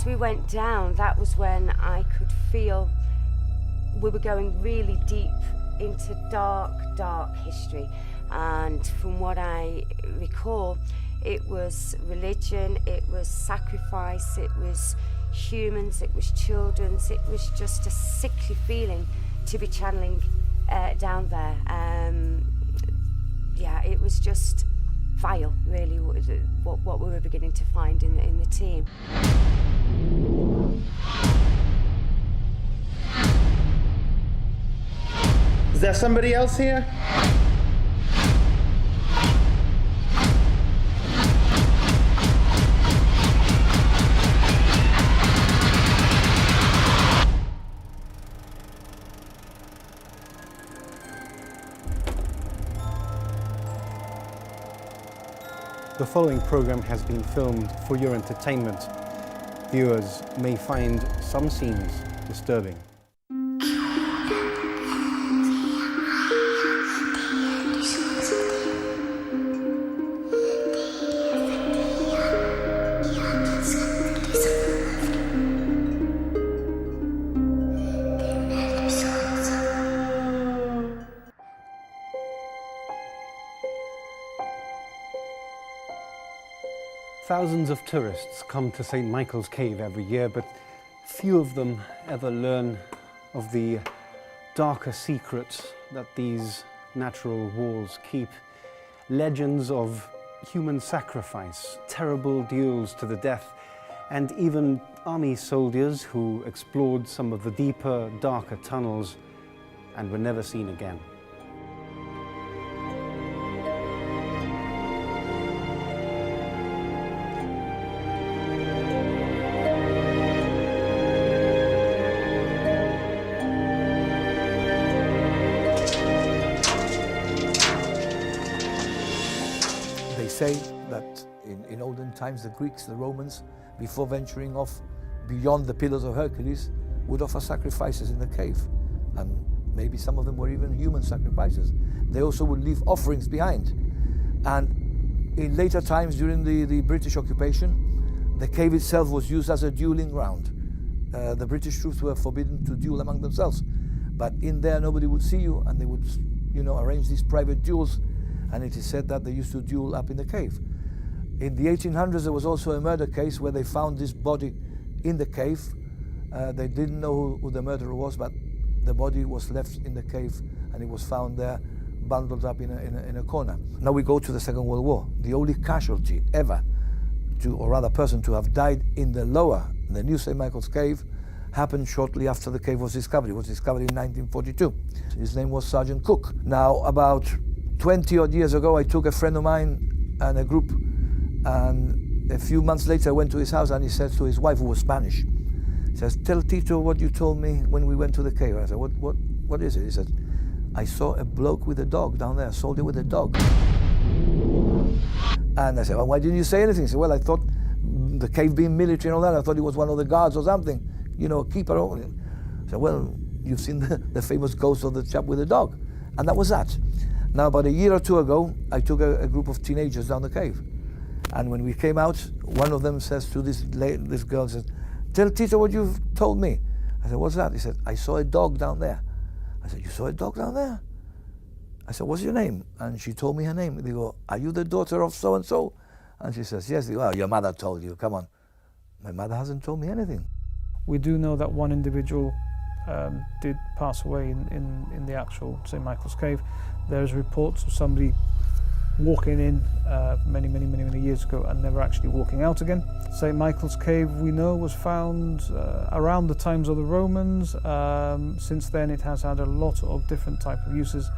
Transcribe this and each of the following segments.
we went down, that was when I could feel we were going really deep into dark, dark history. And from what I recall, it was religion, it was sacrifice, it was humans, it was children's. It was just a sickly feeling to be channeling down there. Yeah, it was just vile, really, what we were beginning to find in the team. Is there somebody else here? The following program has been filmed for your entertainment. Viewers may find some scenes disturbing. Thousands of tourists come to St. Michael's Cave every year, but few of them ever learn of the darker secrets that these natural walls keep. Legends of human sacrifice, terrible duels to the death, and even army soldiers who explored some of the deeper, darker tunnels and were never seen again. Say that in olden times the Greeks, the Romans, before venturing off beyond the Pillars of Hercules, would offer sacrifices in the cave, and maybe some of them were even human sacrifices. They also would leave offerings behind, and in later times during the British occupation, the cave itself was used as a dueling ground. The British troops were forbidden to duel among themselves, but in there nobody would see you, and they would, arrange these private duels. And it is said that they used to duel up in the cave. In the 1800s, there was also a murder case where they found this body in the cave. They didn't know who the murderer was, but the body was left in the cave and it was found there, bundled up in a corner. Now we go to the Second World War. The only casualty ever, or rather person to have died in the new St. Michael's Cave, happened shortly after the cave was discovered. It was discovered in 1942. His name was Sergeant Cook. Now, about 20 odd years ago, I took a friend of mine and a group, and a few months later I went to his house and he said to his wife, who was Spanish, he says, "Tell Tito what you told me when we went to the cave." I said, what is it? He said, "I saw a bloke with a dog down there, a soldier with a dog." And I said, "Well, why didn't you say anything?" He said, "Well, I thought the cave being military and all that, I thought it was one of the guards or something, a keeper." I said, "Well, you've seen the famous ghost of the chap with the dog." And that was that. Now, about a year or two ago, I took a group of teenagers down the cave. And when we came out, one of them says to this girl, says, "Tell Tito what you've told me." I said, "What's that?" He said, "I saw a dog down there." I said, "You saw a dog down there?" I said, "What's your name?" And she told me her name. They go, "Are you the daughter of so-and-so?" And she says, "Yes." They go, "Well, your mother told you, come on." My mother hasn't told me anything. We do know that one individual did pass away in the actual St. Michael's Cave. There's reports of somebody walking in many years ago and never actually walking out again. St. Michael's Cave, we know, was found around the times of the Romans. Since then it has had a lot of different type of uses,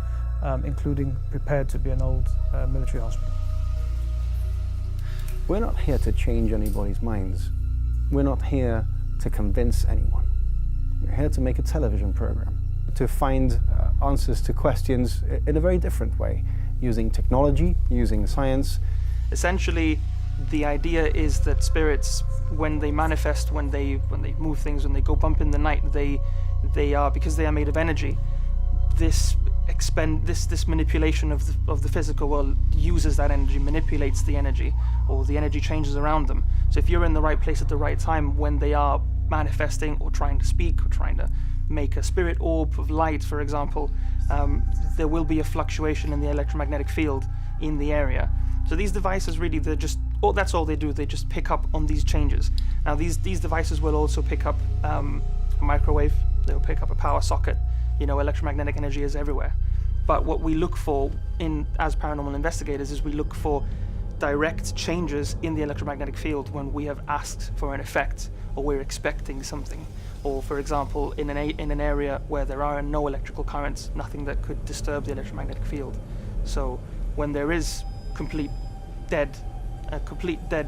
including prepared to be an old military hospital. We're not here to change anybody's minds. We're not here to convince anyone. We're here to make a television program, to find answers to questions in a very different way, using technology, using science. Essentially, the idea is that spirits, when they manifest, when they move things, when they go bump in the night, they are, because they are made of energy, this manipulation of the physical world uses that energy, manipulates the energy, or the energy changes around them. So if you're in the right place at the right time when they are manifesting or trying to speak or trying to make a spirit orb of light, for example, there will be a fluctuation in the electromagnetic field in the area. So these devices really, that's all they do, they just pick up on these changes. Now these devices will also pick up a microwave, they'll pick up a power socket, you know, electromagnetic energy is everywhere. But what we look for as paranormal investigators is we look for direct changes in the electromagnetic field when we have asked for an effect or we're expecting something. Or for example, in an area where there are no electrical currents, nothing that could disturb the electromagnetic field. So when there is a complete dead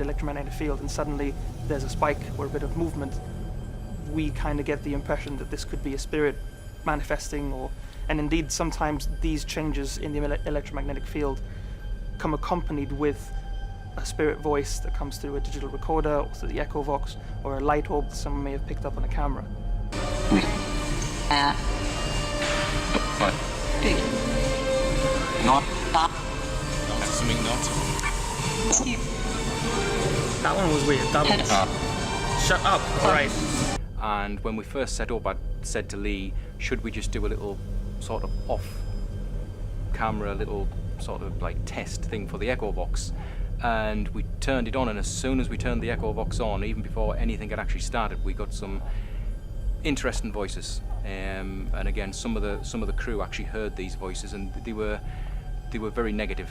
electromagnetic field and suddenly there's a spike or a bit of movement, we kind of get the impression that this could be a spirit manifesting, and indeed sometimes these changes in the electromagnetic field come accompanied with a spirit voice that comes through a digital recorder or through the echo vox or a light orb that someone may have picked up on a camera. That one was weird. That was... Shut up. All right. And when we first set up, I said to Lee, should we just do a little sort of off-camera, little sort of like test thing for the echo box? And we turned it on, and as soon as we turned the echo box on, even before anything had actually started, we got some interesting voices. And again, some of the crew actually heard these voices, and they were very negative.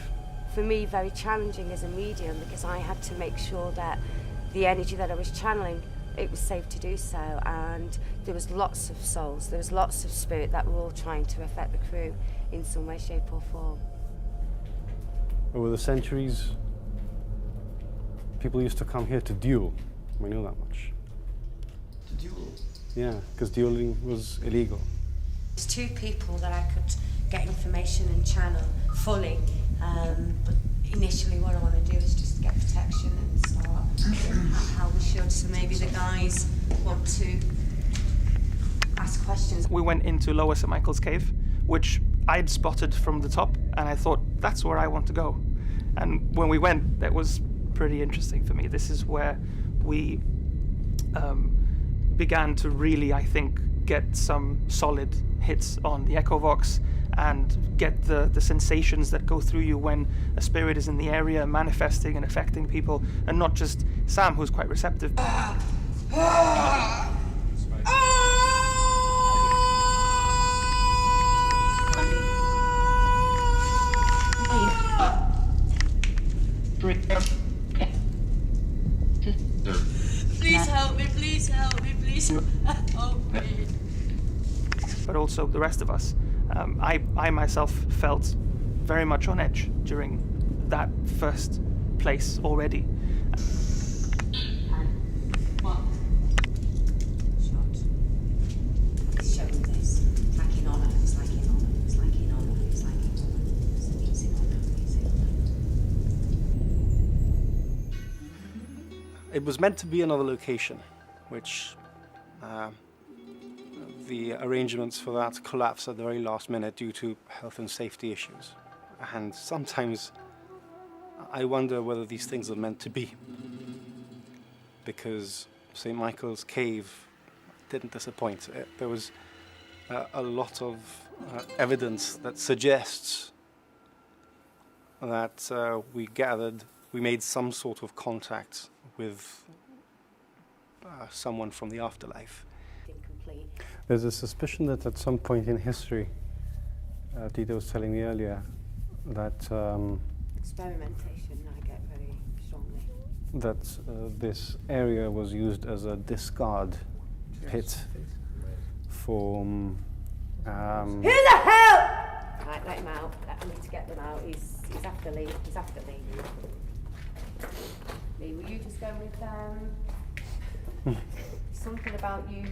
For me, very challenging as a medium, because I had to make sure that the energy that I was channeling, it was safe to do so, and there was lots of souls, there was lots of spirit that were all trying to affect the crew in some way, shape or form. Over the centuries, people used to come here to duel. We know that much. To duel? Yeah, because dueling was illegal. There's two people that I could get information and channel fully, but initially what I want to do is just get protection and start how we should. So maybe the guys want to ask questions. We went into Lower St. Michael's Cave, which I'd spotted from the top, and I thought, that's where I want to go. And when we went, that was pretty interesting for me. This is where we began to really, I think, get some solid hits on the echo vox and get the sensations that go through you when a spirit is in the area manifesting and affecting people, and not just Sam, who's quite receptive. Please help me, please help me, please help me. But also the rest of us. I myself felt very much on edge during that first place already. It was meant to be another location, which the arrangements for that collapsed at the very last minute due to health and safety issues. And sometimes I wonder whether these things are meant to be, because St. Michael's Cave didn't disappoint. There was a lot of evidence that suggests that we made some sort of contact with someone from the afterlife. There's a suspicion that at some point in history, Tito was telling me earlier, that Experimentation, I get very strongly. that this area was used as a discard pit for Who the hell? Right, let him out. I need to get them out. He's after Lee. He's after Lee. Lee, will you just go with something about you?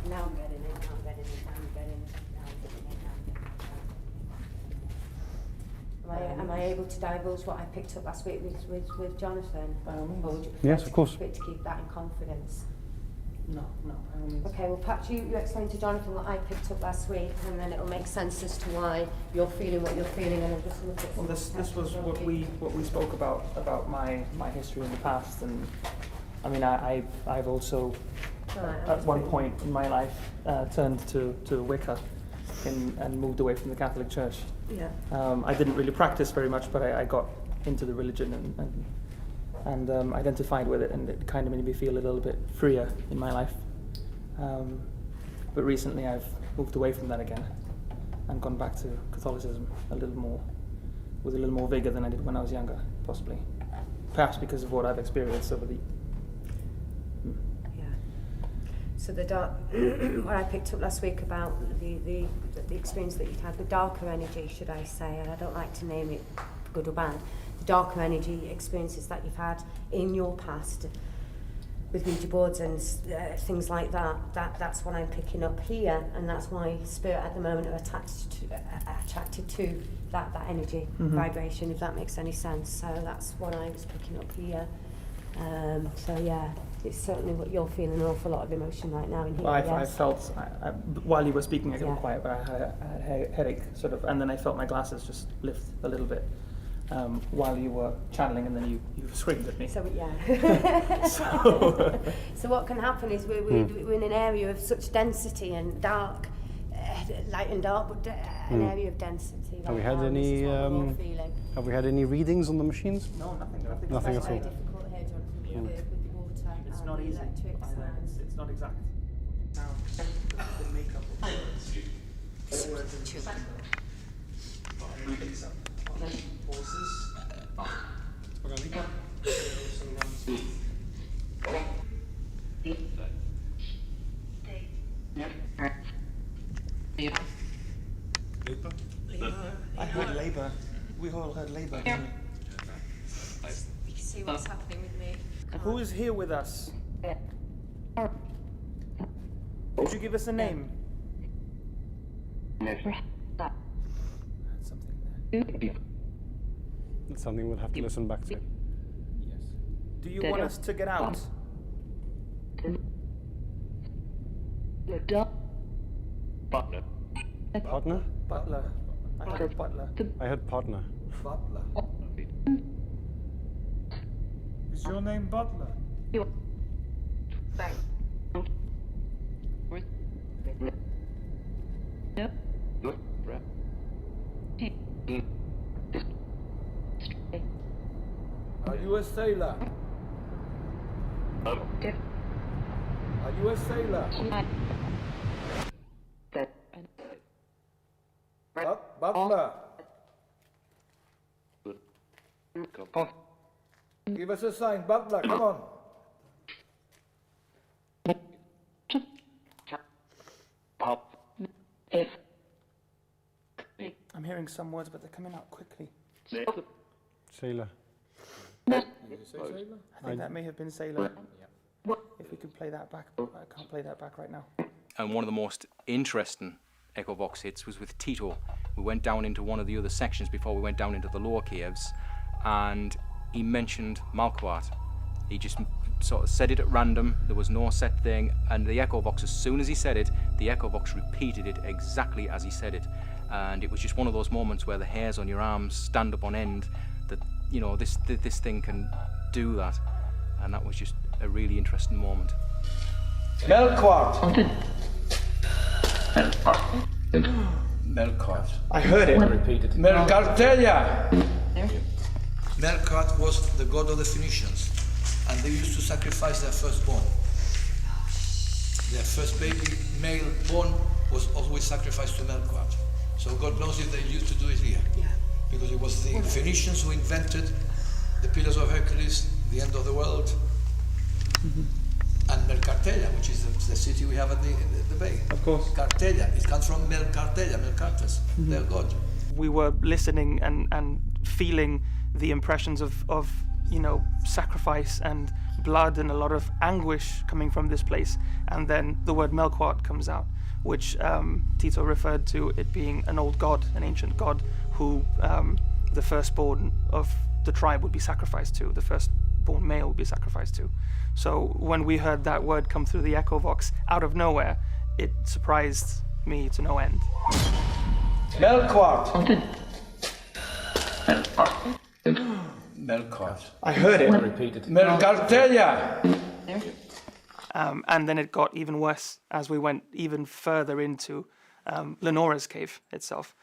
Now I'm getting it. Now I'm getting it. Now I'm getting it. Now I'm getting it. Now I'm getting it. Am I able to divulge what I picked up last week with Jonathan? Or would you prefer Yes, of course. to keep that in confidence? No, by all means. Okay, well perhaps you explain to Jonathan what I picked up last week, and then it'll make sense as to why you're feeling what you're feeling, and I'll just look at Well, this was what we spoke about my history in the past, and I mean I've also at one point in my life turned to Wicca and moved away from the Catholic Church. Yeah. I didn't really practice very much, but I got into the religion and identified with it, and it kind of made me feel a little bit freer in my life. But recently I've moved away from that again and gone back to Catholicism with a little more vigor than I did when I was younger, possibly. Perhaps because of what I've experienced over the... Yeah. So the dark, what I picked up last week about the experience that you'd had, the darker energy, should I say, and I don't like to name it good or bad, the darker energy experiences that you've had in your past with Ouija boards and things like that's what I'm picking up here, and that's why spirit at the moment are attracted to that energy vibration, if that makes any sense. So that's what I was picking up here. So yeah, it's certainly what you're feeling, an awful lot of emotion right now in here. I felt, while you were speaking, I got Yeah. quiet, but I had a headache, sort of, and then I felt my glasses just lift a little bit while you were channeling, and then you screamed at me. So yeah. So what can happen is we're in an area of such density and dark, light and dark, but an area of density. Have we right had now, and this any? is what we're all feeling. Have we had any readings on the machines? No, nothing. Nothing It's at very all. difficult here, Jonathan, with the water It's and not the easy. electric sounds. It's not exact. Now, the makeup. Voices. I heard labour. We all heard labour. You can see what's happening with me. Who is here with us? Would you give us a name? Something there. It's something we'll have to listen back to. Yes. Do you want us to get out? Partner? Butler. I heard butler. I heard partner. Butler. Is your name Butler? Are you a sailor? Are you a sailor? Butler. Give us a sign, Butler, come on. I'm hearing some words, but they're coming out quickly. Sailor. Did you say sailor? I think that may have been Sailor. If we could play that back. I can't play that back right now. And one of the most interesting Echo Box hits was with Tito. We went down into one of the other sections before we went down into the lower caves, and he mentioned Malquart. He just sort of said it at random. There was no set thing, and the Echo Box, as soon as he said it, the Echo Box repeated it exactly as he said it. And it was just one of those moments where the hairs on your arms stand up on end, that, you know, this thing can do that. And that was just a really interesting moment. Melquart. Melquart. I heard it. Repeated. Melcartelia. Melquart was the god of the Phoenicians, and they used to sacrifice their firstborn. Their first baby, male born, was always sacrificed to Melquart. So God knows if they used to do it here. Yeah. Because it was the Phoenicians who invented the Pillars of Hercules, the end of the world, and Melcartelia, which is the city we have at the bay. Of course. Cartelia, it comes from Melcartelia, Melcartes, their god. We were listening and feeling the impressions of you know, sacrifice and blood and a lot of anguish coming from this place. And then the word Melquart comes out, which Tito referred to it being an old god, an ancient god, who the firstborn of the tribe would be sacrificed to, the first born male would be sacrificed to. So when we heard that word come through the echo vox out of nowhere, it surprised me to no end. Melkart. Melkart. I heard it. Repeated. Melkartelia. And then it got even worse as we went even further into Lenora's cave itself.